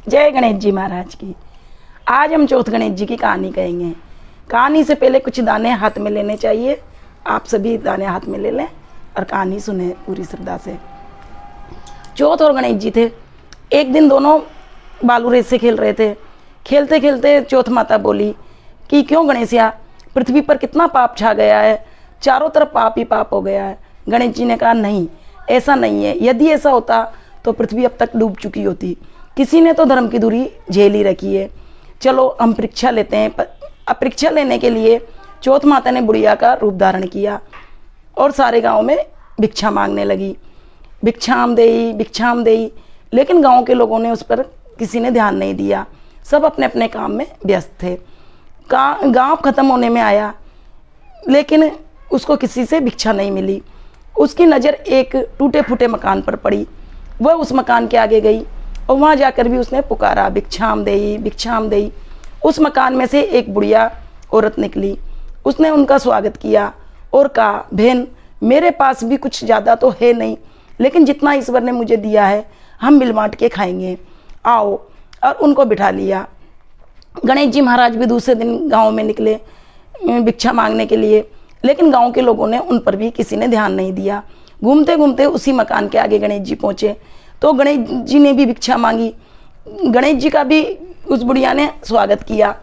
जय गणेश जी महाराज की। आज हम चौथ गणेश जी की कहानी कहेंगे। कहानी से पहले कुछ दाने हाथ में लेने चाहिए। आप सभी दाने हाथ में ले लें और कहानी सुने पूरी श्रद्धा से। चौथ और गणेश जी थे। एक दिन दोनों बालू रेत से खेल रहे थे। खेलते खेलते चौथ माता बोली कि क्यों गणेशिया, पृथ्वी पर कितना पाप छा गया है, चारों तरफ पाप ही पाप हो गया है। गणेश जी ने कहा नहीं, ऐसा नहीं है। यदि ऐसा होता तो पृथ्वी अब तक डूब चुकी होती। किसी ने तो धर्म की दूरी झेल ही रखी है। चलो हम परीक्षा लेते हैं। परीक्षा लेने के लिए चौथ माता ने बुढ़िया का रूप धारण किया और सारे गांव में भिक्षा मांगने लगी। भिक्षाम देई। लेकिन गांव के लोगों ने उस पर किसी ने ध्यान नहीं दिया। सब अपने अपने काम में व्यस्त थे। गांव खत्म होने में आया, लेकिन उसको किसी से भिक्षा नहीं मिली। उसकी नज़र एक टूटे फूटे मकान पर पड़ी। वह उस मकान के आगे गई और वहाँ जाकर भी उसने पुकारा, भिक्षाम देई। उस मकान में से एक बुढ़िया औरत निकली। उसने उनका स्वागत किया और कहा, बहन मेरे पास भी कुछ ज़्यादा तो है नहीं, लेकिन जितना ईश्वर ने मुझे दिया है हम मिल बांट के खाएंगे, आओ। और उनको बिठा लिया। गणेश जी महाराज भी दूसरे दिन गांव में निकले भिक्षा मांगने के लिए, लेकिन गांव के लोगों ने उन पर भी किसी ने ध्यान नहीं दिया। घूमते घूमते उसी मकान के आगे गणेश जी पहुँचे तो गणेश जी ने भी भिक्षा मांगी। गणेश जी का भी उस बुढ़िया ने स्वागत किया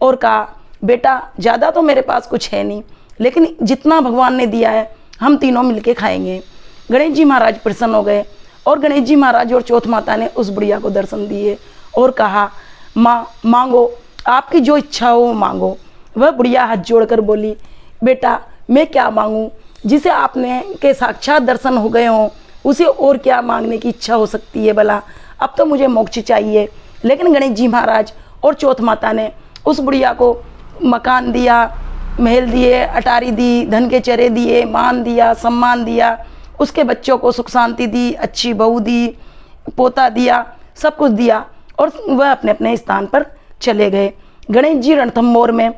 और कहा, बेटा ज़्यादा तो मेरे पास कुछ है नहीं, लेकिन जितना भगवान ने दिया है हम तीनों मिलके खाएंगे। गणेश जी महाराज प्रसन्न हो गए और गणेश जी महाराज और चौथ माता ने उस बुढ़िया को दर्शन दिए और कहा, माँ मांगो, आपकी जो इच्छा हो वो मांगो। वह बुढ़िया हाथ जोड़कर बोली, बेटा मैं क्या मांगूं, जिसे आपने के साक्षात दर्शन हो गए हों उसे और क्या मांगने की इच्छा हो सकती है भला। अब तो मुझे मोक्ष चाहिए। लेकिन गणेश जी महाराज और चौथ माता ने उस बुढ़िया को मकान दिया, महल दिए, अटारी दी, धन के चरे दिए, मान दिया, सम्मान दिया, उसके बच्चों को सुख शांति दी, अच्छी बहू दी, पोता दिया, सब कुछ दिया और वह अपने अपने स्थान पर चले गए। गणेश जी रणथंभौर में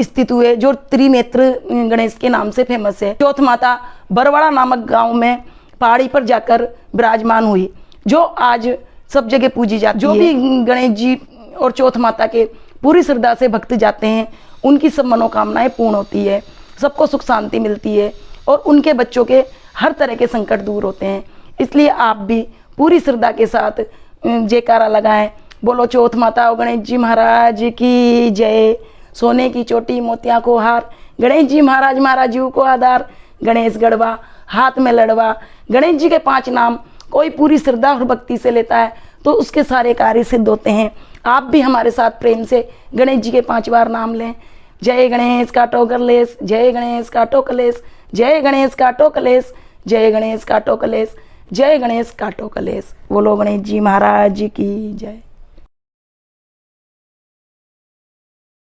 स्थित हुए, जो त्रिनेत्र गणेश के नाम से फेमस है। चौथ माता बरवाड़ा नामक गांव में पहाड़ी पर जाकर विराजमान हुई, जो आज सब जगह पूजी जाती है। जो भी गणेश जी और चौथ माता के पूरी श्रद्धा से भक्त जाते हैं उनकी सब मनोकामनाएं पूर्ण होती है, सबको सुख शांति मिलती है और उनके बच्चों के हर तरह के संकट दूर होते हैं। इसलिए आप भी पूरी श्रद्धा के साथ जयकारा लगाएं, बोलो चौथ माता और गणेश जी महाराज की जय। सोने की चोटी मोतियां को हार, गणेश जी महाराज महाराजू को आधार, गणेश गढ़वा हाथ में लड़वा। गणेश जी के 5 नाम कोई पूरी श्रद्धा और भक्ति से लेता है तो उसके सारे कार्य सिद्ध होते हैं। आप भी हमारे साथ प्रेम से गणेश जी के 5 बार नाम लें। जय गणेश काटो कलेश, जय गणेश काटो कलेश, जय गणेश काटो कलेश, जय गणेश काटो कलेश, जय गणेश काटो कलेश। बोलो गणेश जी महाराज की जय।